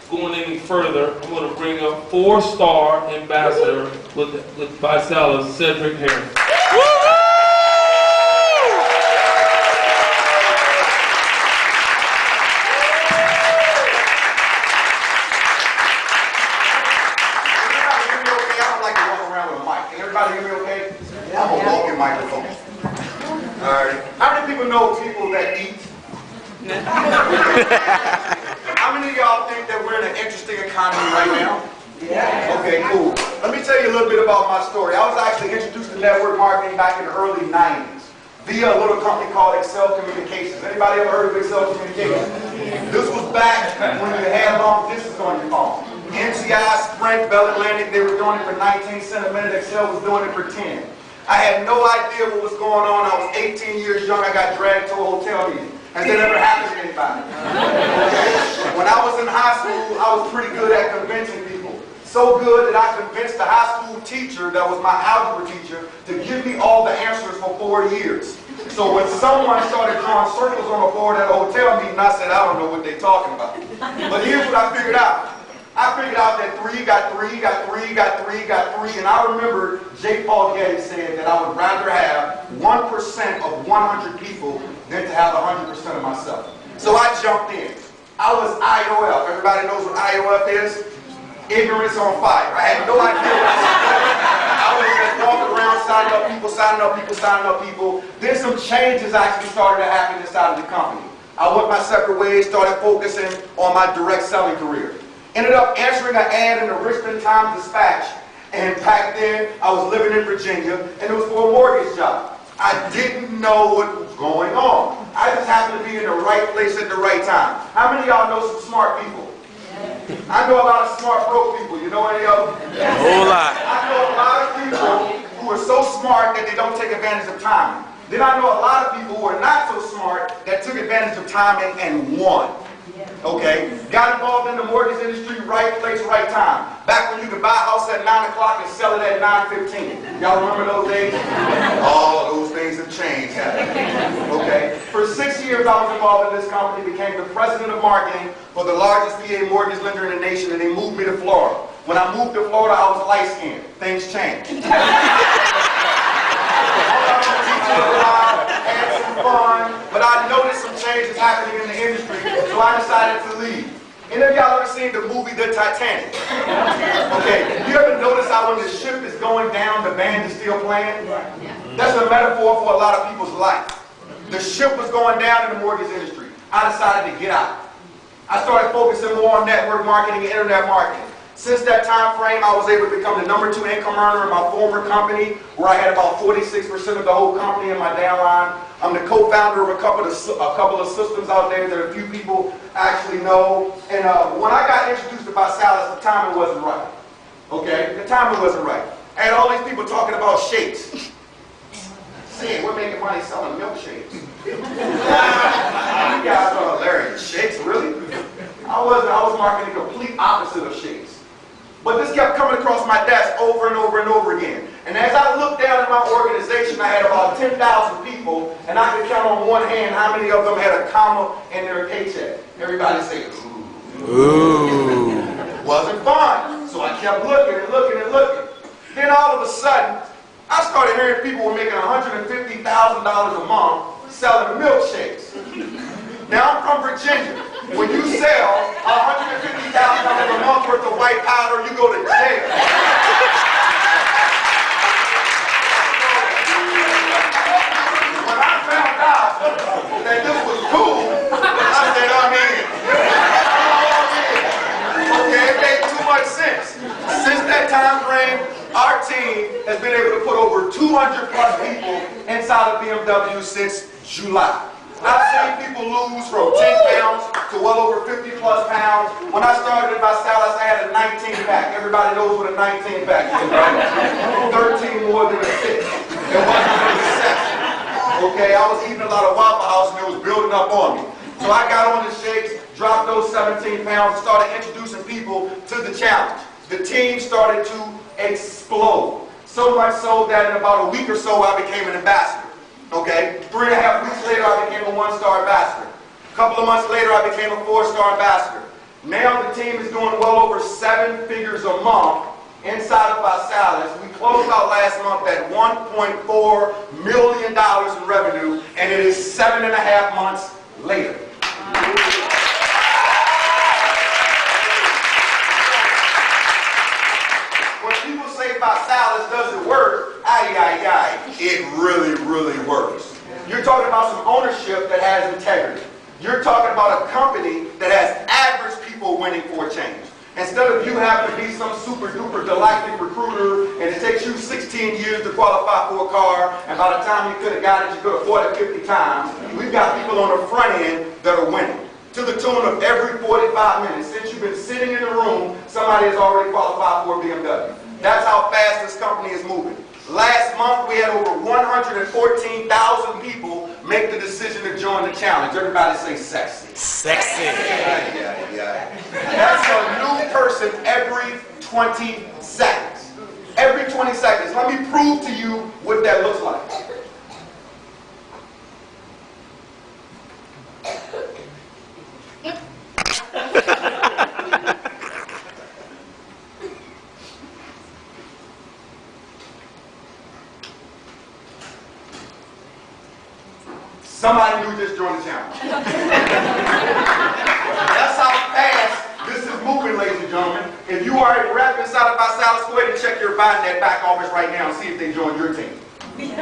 going any further, I'm going to bring up 4-star ambassador with Visalus, Cedric Harris. Everybody hear me okay? I'm a walking microphone. Alright. How many people know people that eat? How many of y'all think that we're in an interesting economy right now? Yeah. Okay, cool. Let me tell you a little bit about my story. I was actually introduced to network marketing back in the early 90s via a little company called Excel Communications. Anybody ever heard of Excel Communications? This was back when you had long distance on your phone. NCI, Sprint, Bell Atlantic, they were doing it for 19 cents a minute. Excel was doing it for 10. I had no idea what was going on. I was 18 years young. I got dragged to a hotel meeting. Has that ever happened to anybody? Okay. When I was in high school, I was pretty good at convincing people. So good that I convinced the high school teacher that was my algebra teacher to give me all the answers for 4 years. So when someone started drawing circles on the board at a hotel meeting, I said, I don't know what they're talking about. But here's what I figured out. I figured out that 3 got 3, got 3, got 3, got 3, and I remember J. Paul Getty saying that I would rather have 1% of 100 people than to have 100% of myself. So I jumped in. I was IOF. Everybody knows what IOF is? Ignorance on fire. I had no idea what I was doing. I was just walking around signing up people, signing up people, signing up people. Then some changes actually started to happen inside of the company. I went my separate ways, started focusing on my direct selling career. Ended up answering an ad in the Richmond Times-Dispatch. And back then, I was living in Virginia, and it was for a mortgage job. I didn't know what was going on. I just happened to be in the right place at the right time. How many of y'all know some smart people? I know a lot of smart broke people. You know any of them? A whole lot. I know a lot of people who are so smart that they don't take advantage of timing. Then I know a lot of people who are not so smart that took advantage of timing and won. Okay, got involved in the mortgage industry, right place, right time. Back when you could buy a house at 9 o'clock and sell it at 9:15. Y'all remember those days? All those things have changed, haven't they? Okay, for 6 years I was involved in this company, became the president of marketing for the largest PA mortgage lender in the nation, and they moved me to Florida. When I moved to Florida, I was light-skinned. Things changed. Had some fun, but I noticed some changes happening in the industry, so I decided to leave. Any of y'all ever seen the movie The Titanic? Okay, you ever notice how when the ship is going down, the band is still playing? That's a metaphor for a lot of people's life. The ship was going down in the mortgage industry. I decided to get out. I started focusing more on network marketing and internet marketing. Since that time frame, I was able to become the #2 income earner in my former company, where I had about 46% of the whole company in my downline. I'm the co-founder of a couple of systems out there that a few people actually know. And when I got introduced to Visalus, the timing wasn't right. Okay, the timing wasn't right. I had all these people talking about shakes. Saying we're making money selling milkshakes. You guys are hilarious. Shakes, really? I was marketing the complete opposite of shakes. But this kept coming across my desk over and over and over again. And as I looked down at my organization, I had about 10,000 people, and I could count on one hand how many of them had a comma in their paycheck. Everybody say, ooh. Ooh. Wasn't fun. So I kept looking and looking and looking. Then all of a sudden, I started hearing people were making $150,000 a month selling milkshakes. Now I'm from Virginia. When you sell $150,000 a month worth of white powder, you go to jail. When I found out that this was cool, I said, I'm in. Okay, it made too much sense. Since that time frame, our team has been able to put over 200 plus people inside of BMW since July. I've seen people lose from 10 pounds to well over 50 plus pounds. When I started at Visalus, I had a 19 pack. Everybody knows what a 19 pack is, right? 13 more than a 6. It wasn't a recession. Okay, I was eating a lot of Waffle House and it was building up on me. So I got on the shakes, dropped those 17 pounds, and started introducing people to the challenge. The team started to explode. So much so that in about a week or so, I became an ambassador. Okay, 3.5 weeks later, I became a 1-star ambassador. A couple of months later, I became a 4-star ambassador. Now the team is doing well over 7 figures a month inside of Visalus. We closed out last month at $1.4 million in revenue, and it is 7.5 months later. When people say Visalus doesn't work, it really, really works. You're talking about some ownership that has integrity. You're talking about a company that has average people winning for a change. Instead of you having to be some super duper galactic recruiter and it takes you 16 years to qualify for a car, and by the time you could have got it, you could afford it 50 times, we've got people on the front end that are winning. To the tune of every 45 minutes, since you've been sitting in the room, somebody has already qualified for a BMW. That's how fast this company is moving. Last month, we had over 114,000 people make the decision to join the challenge. Everybody say sexy. Sexy. Yeah. That's a new person every 20 seconds. Every 20 seconds. Let me prove to you what that looks like. Somebody new just joined the channel. That's how fast this is moving, ladies and gentlemen. If you are a rep inside of Visalus, go ahead and check your Biden back office right now and see if they join your team.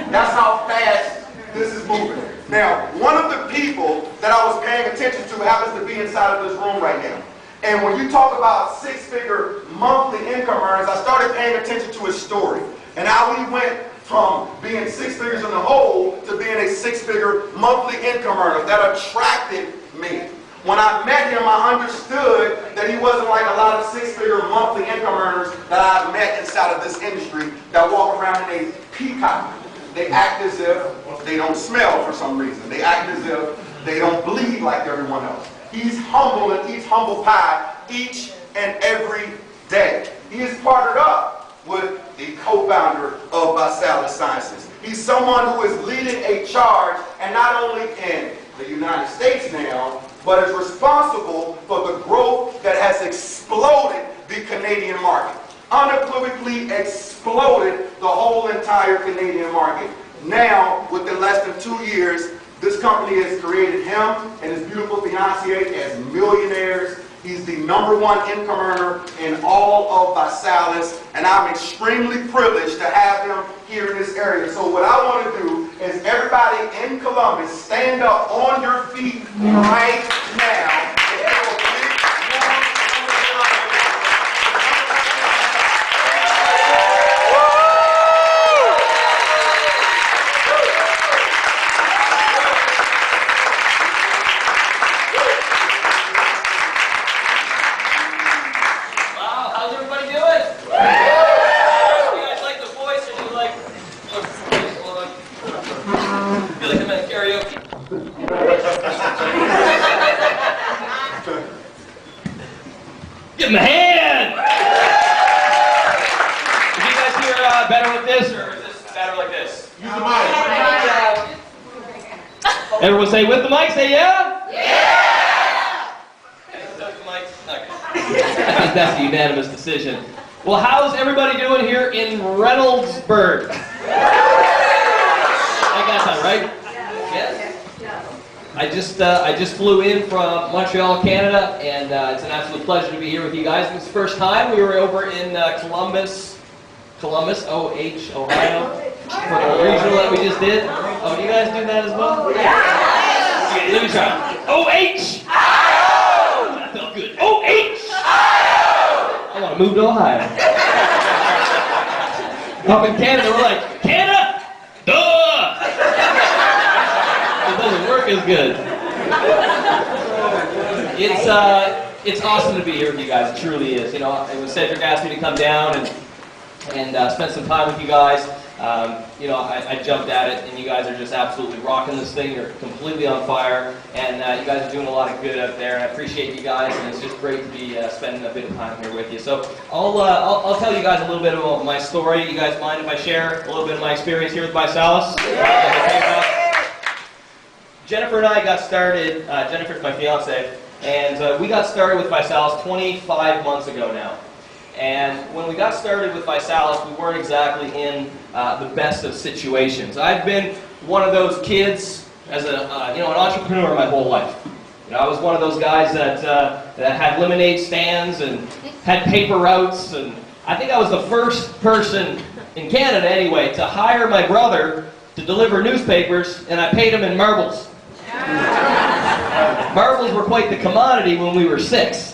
That's how fast this is moving. Now, one of the people that I was paying attention to happens to be inside of this room right now. And when you talk about 6-figure monthly income earners, I started paying attention to his story and how he went from being 6 figures in the hole to being a 6-figure monthly income earner. That attracted me. When I met him, I understood that he wasn't like a lot of 6-figure monthly income earners that I've met inside of this industry that walk around in a peacock. They act as if they don't smell for some reason. They act as if they don't bleed like everyone else. He's humble and eats humble pie each and every day. He is partnered up with the co-founder of Visalus Sciences. He's someone who is leading a charge, and not only in the United States now, but is responsible for the growth that has exploded the Canadian market. Unequivocally exploded the whole entire Canadian market. Now, within less than 2 years, this company has created him and his beautiful fiancée as millionaires. He's the #1 income earner in all of Visalus, and I'm extremely privileged to have him here in this area. So what I want to do is everybody in Columbus stand up on your feet right now. Give him a hand! Did you guys hear better with this, or is this better like this? Use the mic. Everyone say with the mic, say yeah? Yeah! With the mic? Okay. I think that's a unanimous decision. Well, how's everybody doing here in Reynoldsburg? I got that right? Yes? I just flew in from Montreal, Canada, and it's an absolute pleasure to be here with you guys. This is the first time we were over in Columbus, OH, Ohio, for the regional that we just did. Oh, do you guys do that as well? Yeah. Okay, let me try. OH. That felt good. OH. I want to move to Ohio. Up in Canada, we're like, Canada, duh. It doesn't work as good. It's awesome to be here with you guys. It truly is. You know, it was Cedric asked me to come down and spend some time with you guys. You know, I jumped at it, and you guys are just absolutely rocking this thing. You're completely on fire, and you guys are doing a lot of good out there. And I appreciate you guys, and it's just great to be spending a bit of time here with you. So I'll tell you guys a little bit about my story. You guys mind if I share a little bit of my experience here with Visalus? Yeah. Jennifer and I got started, Jennifer's my fiance, And we got started with Visalus 25 months ago now. And when we got started with Visalus, we weren't exactly in the best of situations. I've been one of those kids as an entrepreneur my whole life. I was one of those guys that had lemonade stands and had paper routes, and I think I was the first person in Canada anyway to hire my brother to deliver newspapers, and I paid him in marbles. Marbles were quite the commodity when we were 6.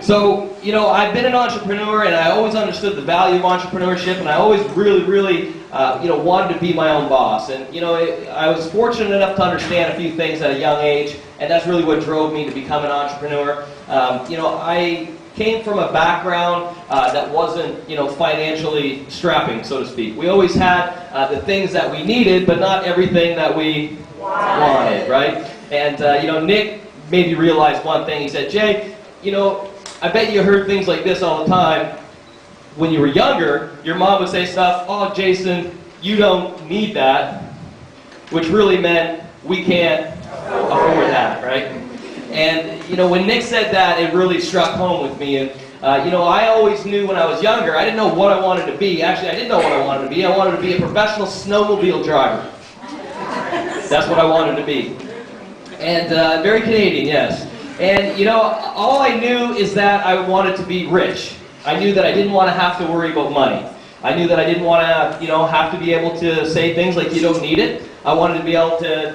So, I've been an entrepreneur, and I always understood the value of entrepreneurship, and I always really, wanted to be my own boss. And, I was fortunate enough to understand a few things at a young age, and that's really what drove me to become an entrepreneur. I came from a background that wasn't, financially strapping, so to speak. We always had the things that we needed, but not everything that we wanted, right? And, Nick made me realize one thing. He said, Jay, I bet you heard things like this all the time. When you were younger, your mom would say stuff, oh, Jason, you don't need that, which really meant we can't afford that, right? And, when Nick said that, it really struck home with me. And, I always knew when I was younger, I didn't know what I wanted to be. Actually, I didn't know what I wanted to be. I wanted to be a professional snowmobile driver. That's what I wanted to be. And very Canadian, yes. And, all I knew is that I wanted to be rich. I knew that I didn't want to have to worry about money. I knew that I didn't want to, have to be able to say things like, you don't need it. I wanted to be able to,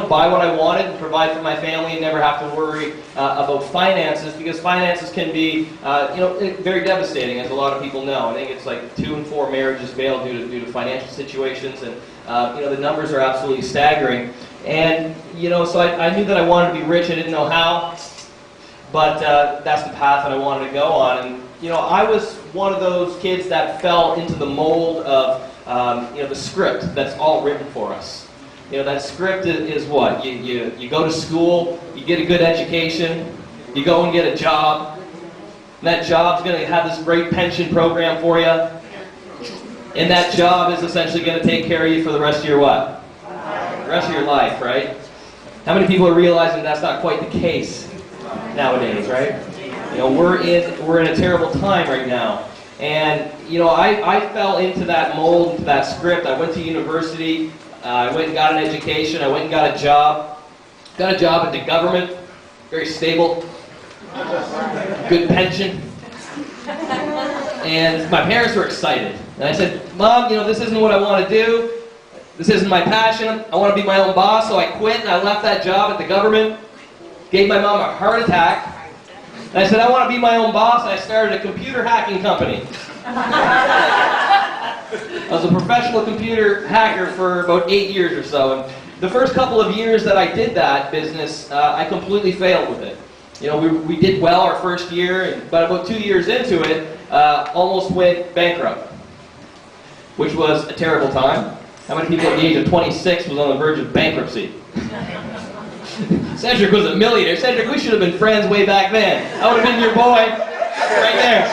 buy what I wanted and provide for my family and never have to worry about finances, because finances can be, very devastating, as a lot of people know. I think it's like 2 in 4 marriages fail due to financial situations, and, the numbers are absolutely staggering. And, so I knew that I wanted to be rich. I didn't know how, but that's the path that I wanted to go on. And, I was one of those kids that fell into the mold of, the script that's all written for us. That script is what? You go to school, you get a good education, you go and get a job, and that job's going to have this great pension program for you, and that job is essentially going to take care of you for the rest of your what? The rest of your life, right? How many people are realizing that's not quite the case nowadays, right? We're in a terrible time right now. And, I fell into that mold, into that script. I went to university, I went and got an education, I went and got a job. Got a job at the government, very stable, good pension. And my parents were excited. And I said, Mom, this isn't what I want to do. This isn't my passion. I want to be my own boss. So I quit and I left that job at the government. Gave my mom a heart attack. And I said, I want to be my own boss, and I started a computer hacking company. I was a professional computer hacker for about 8 years or so. And the first couple of years that I did that business, I completely failed with it. We did well our first year, but about 2 years into it, almost went bankrupt, which was a terrible time. How many people at the age of 26 was on the verge of bankruptcy? Cedric was a millionaire. Cedric, we should have been friends way back then. I would have been your boy right there.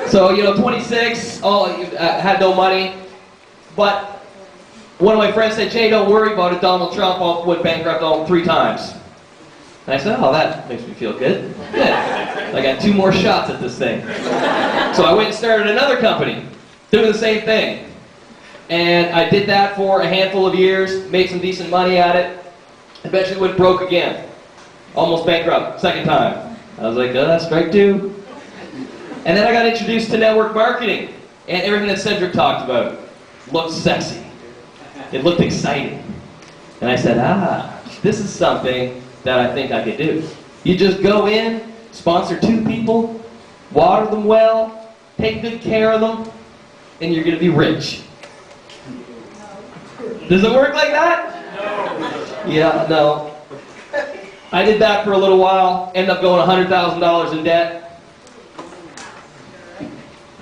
So, 26, had no money. But one of my friends said, Jay, don't worry about it. Donald Trump went bankrupt 3 times. And I said, oh, that makes me feel good. Good. I got 2 more shots at this thing. So I went and started another company, doing the same thing. And I did that for a handful of years, made some decent money at it, eventually went broke again. Almost bankrupt, second time. I was like, oh, that's strike 2. And then I got introduced to network marketing, and everything that Cedric talked about looked sexy. It looked exciting. And I said, this is something that I think I could do. You just go in, sponsor 2 people, water them well, take good care of them, and you're going to be rich. Does it work like that? No. Yeah, no. I did that for a little while, ended up going $100,000 in debt.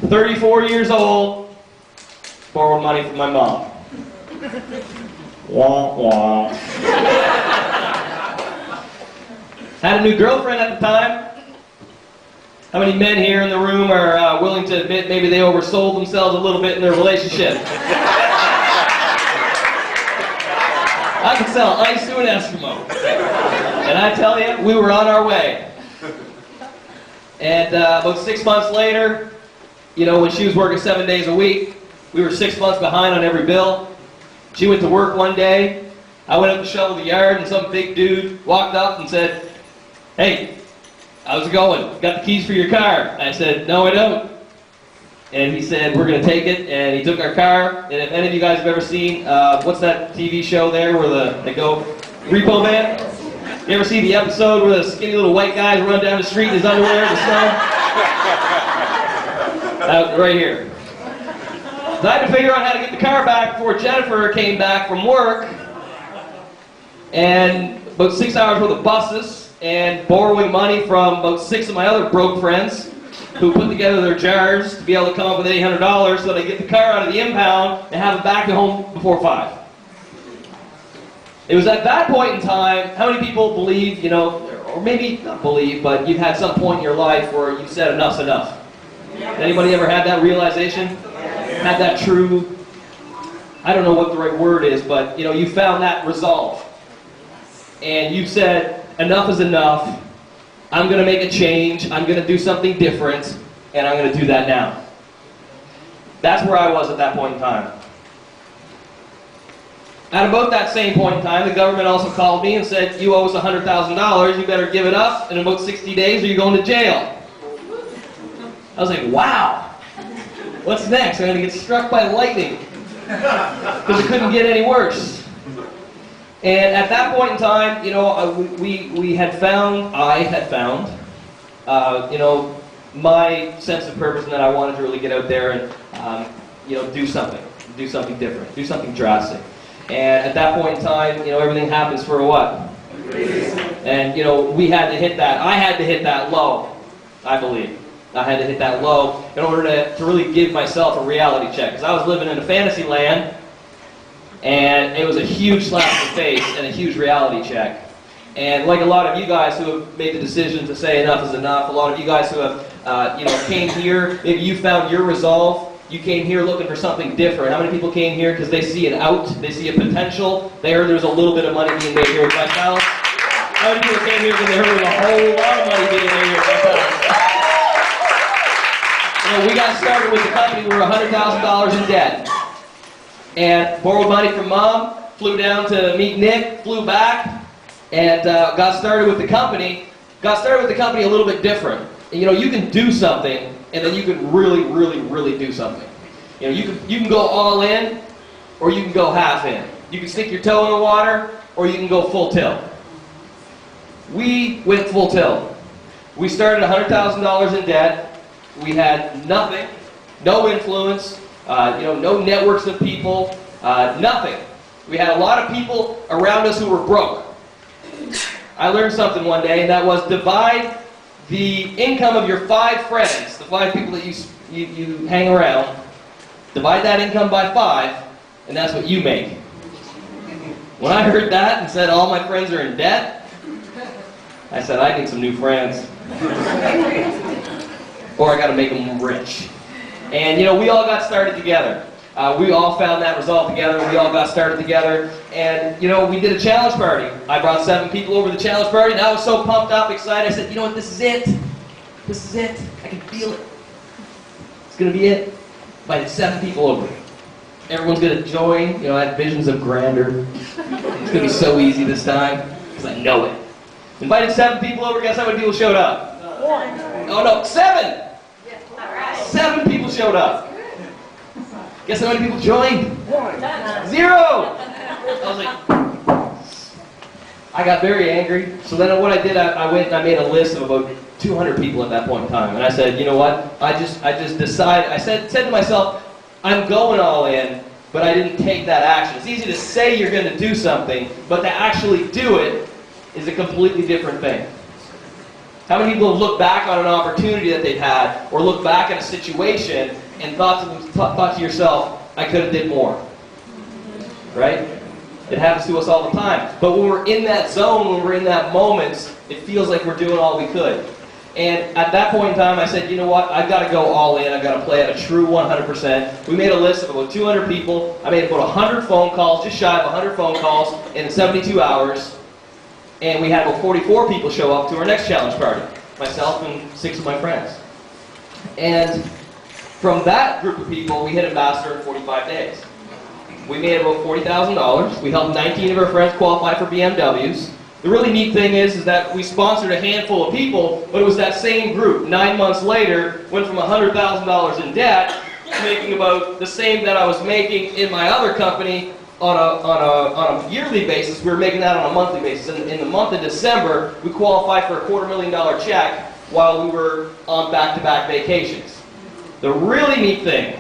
34 years old, borrowed money from my mom. Wah, wah. Had a new girlfriend at the time. How many men here in the room are willing to admit maybe they oversold themselves a little bit in their relationship? I could sell ice to an Eskimo. And I tell you, we were on our way. And about 6 months later, you know, when she was working 7 days a week, we were 6 months behind on every bill. She went to work one day. I went up to shovel the yard, and some big dude walked up and said, "Hey, how's it going? Got the keys for your car?" I said, "No, I don't." And he said, "We're going to take it." And he took our car. And if any of you guys have ever seen, what's that TV show there where they go, Repo Man? You ever see the episode where the skinny little white guys run down the street in his underwear in the snow? Right here. So I had to figure out how to get the car back before Jennifer came back from work. And about 6 hours worth of buses and borrowing money from about 6 of my other broke friends who put together their jars to be able to come up with $800 so they get the car out of the impound and have it back at home before 5. It was at that point in time, how many people believe, you know, or maybe not believe, but you've had some point in your life where you said enough's enough? Anybody ever had that realization? Had that true, I don't know what the right word is, but you know, you found that resolve. And you said, enough is enough. I'm going to make a change. I'm going to do something different. And I'm going to do that now. That's where I was at that point in time. At about that same point in time, the government also called me and said, "You owe us $100,000. You better give it up in about 60 days or you're going to jail." I was like, wow. What's next? I'm going to get struck by lightning. Because it couldn't get any worse. And at that point in time, you know, I had found, you know, my sense of purpose, and that I wanted to really get out there and, you know, do something different, do something drastic. And at that point in time, you know, everything happens for a what? And, you know, we had to hit that. I had to hit that low, I believe. I had to hit that low in order to really give myself a reality check. Because I was living in a fantasy land, and it was a huge slap in the face and a huge reality check. And like a lot of you guys who have made the decision to say enough is enough, a lot of you guys who have, you know, came here, maybe you found your resolve. You came here looking for something different. How many people came here because they see an out, they see a potential, they heard there was a little bit of money being made here with Visalus? How many people came here because they heard there was a whole lot of money being made here with Visalus? You know, we got started with the company, we were $100,000 in debt. And borrowed money from Mom, flew down to meet Nick, flew back, and got started with the company. Got started with the company a little bit different. And, you know, you can do something, and then you can really do something. You know, you can go all in, or you can go half in. You can stick your toe in the water, or you can go full tilt. We went full tilt. We started $100,000 in debt. We had nothing, no influence, you know, no networks of people, nothing. We had a lot of people around us who were broke. I learned something one day, and that was divide the income of your 5 friends, the 5 people that you hang around, divide that income by 5, and that's what you make. When I heard that and said all my friends are in debt, I said I need some new friends. Or I got to make them rich. And you know, we all got started together. We all found that resolve together. We all got started together. And you know, we did a challenge party. I brought 7 people over to the challenge party, and I was so pumped up, excited. I said, you know what, this is it. This is it. I can feel it. It's going to be it. Invited 7 people over. Everyone's going to join. You know, I had visions of grandeur. It's going to be so easy this time, because I know it. Invited 7 people over. Guess how many people showed up? 1. Oh no, 7! 7 people showed up. Guess how many people joined? 1. 0! I was like, I got very angry. So then what I did, I went and I made a list of about 200 people at that point in time. And I said, you know what? I just decided, I said to myself, I'm going all in, but I didn't take that action. It's easy to say you're going to do something, but to actually do it is a completely different thing. How many people have looked back on an opportunity that they've had, or looked back at a situation and thought to yourself, I could have did more? Right? It happens to us all the time. But when we're in that zone, when we're in that moment, it feels like we're doing all we could. And at that point in time, I said, you know what, I've got to go all in. I've got to play at a true 100%. We made a list of about 200 people. I made about 100 phone calls, just shy of 100 phone calls in 72 hours. And we had about 44 people show up to our next challenge party. Myself and 6 of my friends. And from that group of people, we hit Ambassador in 45 days. We made about $40,000. We helped 19 of our friends qualify for BMWs. The really neat thing is that we sponsored a handful of people, but it was that same group. 9 months later, went from $100,000 in debt to making about the same that I was making in my other company on a yearly basis. We were making that on a monthly basis. In the month of December, we qualified for a $250,000 check while we were on back-to-back vacations. The really neat thing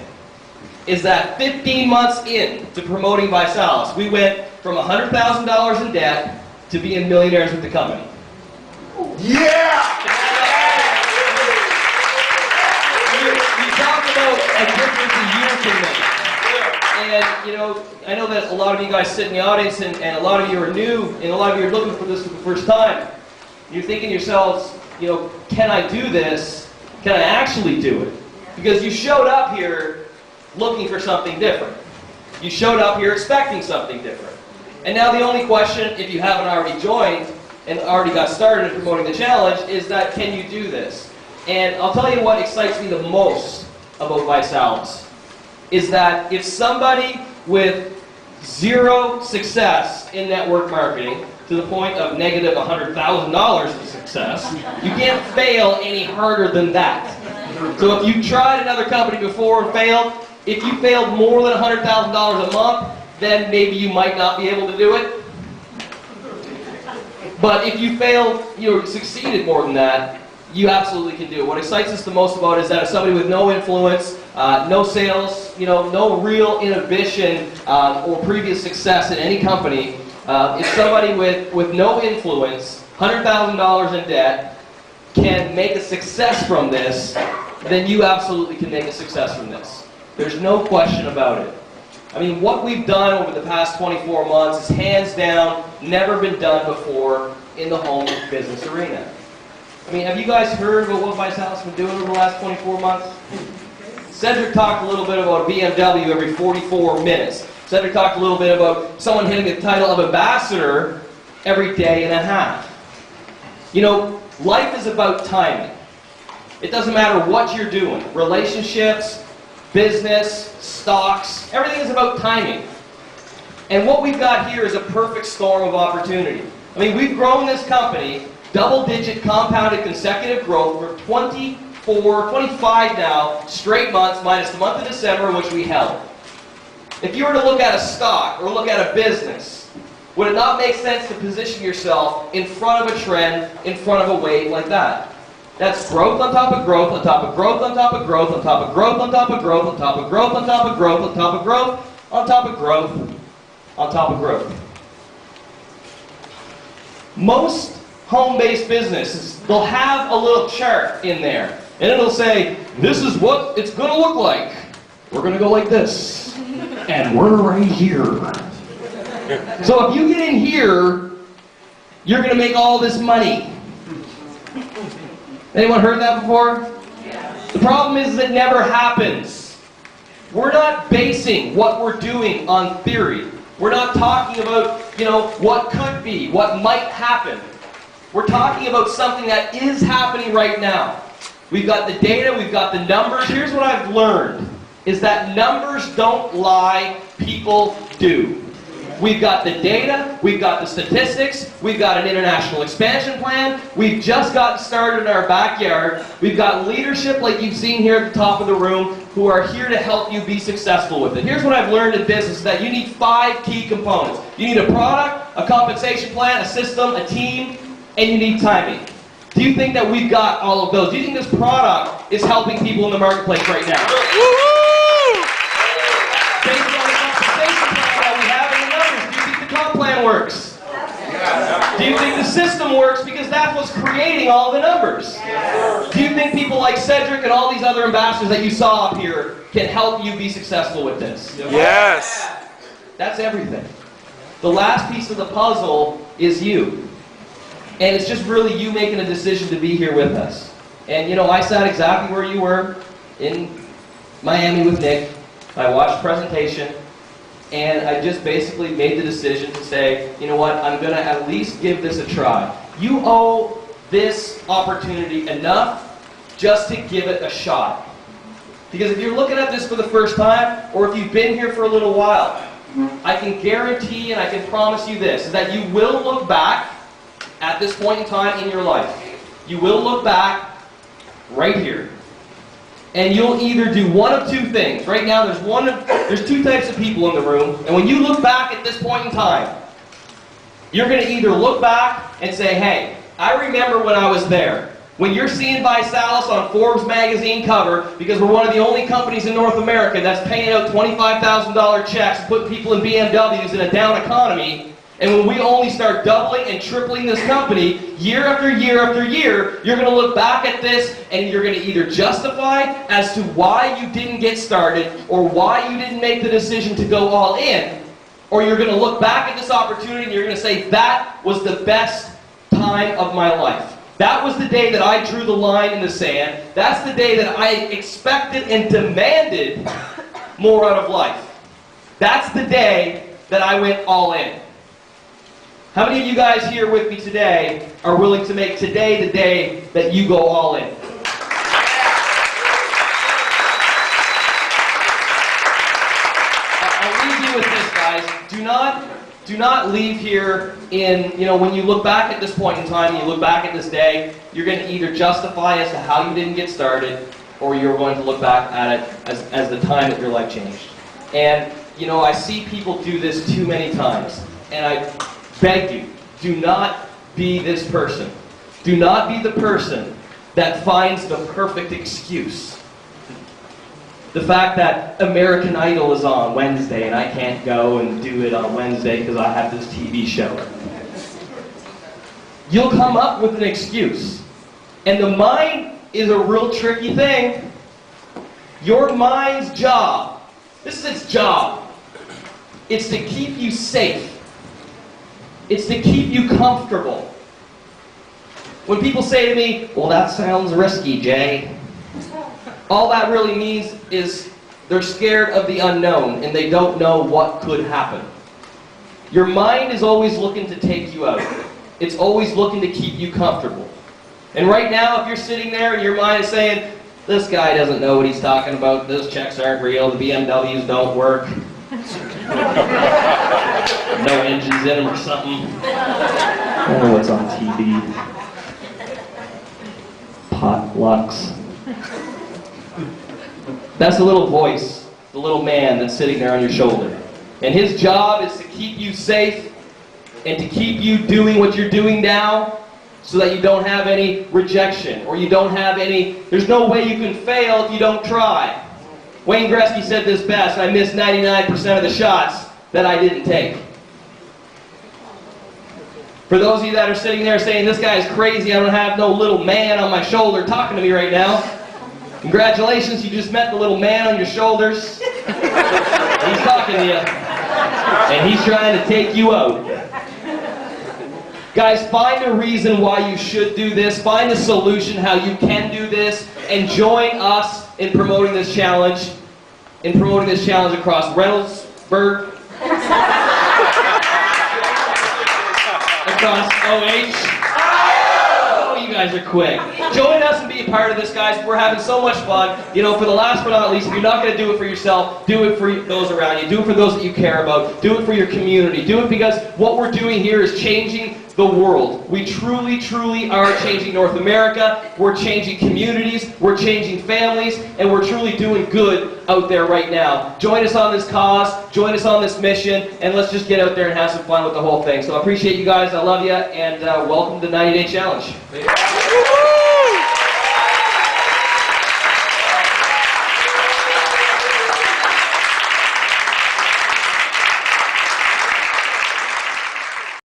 is that 15 months in to promoting Visalus, we went from $100,000 in debt to being millionaires with the company. Yeah! You talk about a difference a year can make. And, you know, I know that a lot of you guys sit in the audience and a lot of you are new and a lot of you are looking for this for the first time. You're thinking to yourselves, you know, can I do this? Can I actually do it? Because you showed up here looking for something different. You showed up here expecting something different. And now the only question, if you haven't already joined and already got started in promoting the challenge, is that can you do this? And I'll tell you what excites me the most about Visalus is that if somebody with zero success in network marketing, to the point of negative $100,000 in success, you can't fail any harder than that. So if you tried another company before and failed, if you failed more than $100,000 a month, then maybe you might not be able to do it. But if you failed, you succeeded more than that, you absolutely can do it. What excites us the most about it is that if somebody with no influence, no sales, you know, no real inhibition or previous success in any company, if somebody with no influence, $100,000 in debt, can make a success from this, then you absolutely can make a success from this. There's no question about it. I mean, what we've done over the past 24 months is hands down never been done before in the home business arena. I mean, have you guys heard about what Visalus has been doing over the last 24 months? Cedric talked a little bit about a BMW every 44 minutes. Cedric talked a little bit about someone hitting the title of ambassador every day and a half. You know, life is about timing. It doesn't matter what you're doing. Relationships, business, stocks, everything is about timing. And what we've got here is a perfect storm of opportunity. I mean, we've grown this company, double-digit compounded consecutive growth for 25 now straight months, minus the month of December, which we held. If you were to look at a stock or look at a business, would it not make sense to position yourself in front of a trend, in front of a wave like that? That's growth on top of growth, on top of growth, on top of growth, on top of growth, on top of growth, on top of growth, on top of growth, on top of growth, on top of growth, on top of growth. Most home-based businesses, they'll have a little chart in there, and it'll say, this is what it's going to look like. We're going to go like this, and we're right here. So if you get in here, you're going to make all this money. Anyone heard that before? Yeah. The problem is it never happens. We're not basing what we're doing on theory. We're not talking about, you know, what could be, what might happen. We're talking about something that is happening right now. We've got the data, we've got the numbers. Here's what I've learned, is that numbers don't lie, people do. We've got the data, we've got the statistics, we've got an international expansion plan, we've just gotten started in our backyard, we've got leadership like you've seen here at the top of the room who are here to help you be successful with it. Here's what I've learned in business, that you need 5 key components. You need a product, a compensation plan, a system, a team, and you need timing. Do you think that we've got all of those? Do you think this product is helping people in the marketplace right now? Based on the compensation plan that we have in the numbers, do you think the comp plan works? Do you think the system works because that's what's creating all the numbers? Do you think people like Cedric and all these other ambassadors that you saw up here can help you be successful with this? Yes. That's everything. The last piece of the puzzle is you. And it's just really you making a decision to be here with us. And you know, I sat exactly where you were in Miami with Nick. I watched the presentation, and I just basically made the decision to say, you know what, I'm going to at least give this a try. You owe this opportunity enough just to give it a shot. Because if you're looking at this for the first time, or if you've been here for a little while, I can guarantee and I can promise you this, is that you will look back at this point in time in your life. You will look back right here. And you'll either do one of two things. Right now there's two types of people in the room, and when you look back at this point in time, you're going to either look back and say, hey, I remember when I was there. When you're seeing Visalus on Forbes magazine cover, because we're one of the only companies in North America that's paying out $25,000 checks and putting people in BMWs in a down economy, and when we only start doubling and tripling this company year after year after year, you're going to look back at this and you're going to either justify as to why you didn't get started or why you didn't make the decision to go all in, or you're going to look back at this opportunity and you're going to say, that was the best time of my life. That was the day that I drew the line in the sand. That's the day that I expected and demanded more out of life. That's the day that I went all in. How many of you guys here with me today are willing to make today the day that you go all in? I'll leave you with this, guys. Do not leave here in, you know, when you look back at this point in time, you look back at this day, you're going to either justify as to how you didn't get started, or you're going to look back at it as the time that your life changed. And, you know, I see people do this too many times. And I beg you, do not be this person. Do not be the person that finds the perfect excuse. The fact that American Idol is on Wednesday and I can't go and do it on Wednesday because I have this TV show. You'll come up with an excuse. And the mind is a real tricky thing. Your mind's job, this is its job, it's to keep you safe. It's to keep you comfortable. When people say to me, well, that sounds risky, Jay, all that really means is they're scared of the unknown and they don't know what could happen. Your mind is always looking to take you out. It's always looking to keep you comfortable. And right now, if you're sitting there and your mind is saying, this guy doesn't know what he's talking about, those checks aren't real, the BMWs don't work, no engines in them or something, I don't know what's on TV, potlucks. That's the little voice, the little man that's sitting there on your shoulder. And his job is to keep you safe and to keep you doing what you're doing now so that you don't have any rejection or you don't have any, there's no way you can fail if you don't try. Wayne Gretzky said this best, I missed 99% of the shots that I didn't take. For those of you that are sitting there saying, this guy is crazy, I don't have no little man on my shoulder talking to me right now, congratulations, you just met the little man on your shoulders. He's talking to you. And he's trying to take you out. Guys, find a reason why you should do this. Find a solution how you can do this. And join us in promoting this challenge. Across Reynoldsburg. Across OH. You guys are quick. Join us and be a part of this, guys. We're having so much fun. You know, for the last but not least, if you're not going to do it for yourself, do it for those around you. Do it for those that you care about. Do it for your community. Do it because what we're doing here is changing the world. We truly, truly are changing North America. We're changing communities. We're changing families. And we're truly doing good out there right now. Join us on this cause. Join us on this mission. And let's just get out there and have some fun with the whole thing. So I appreciate you guys. I love you. And welcome to the 90-Day Challenge.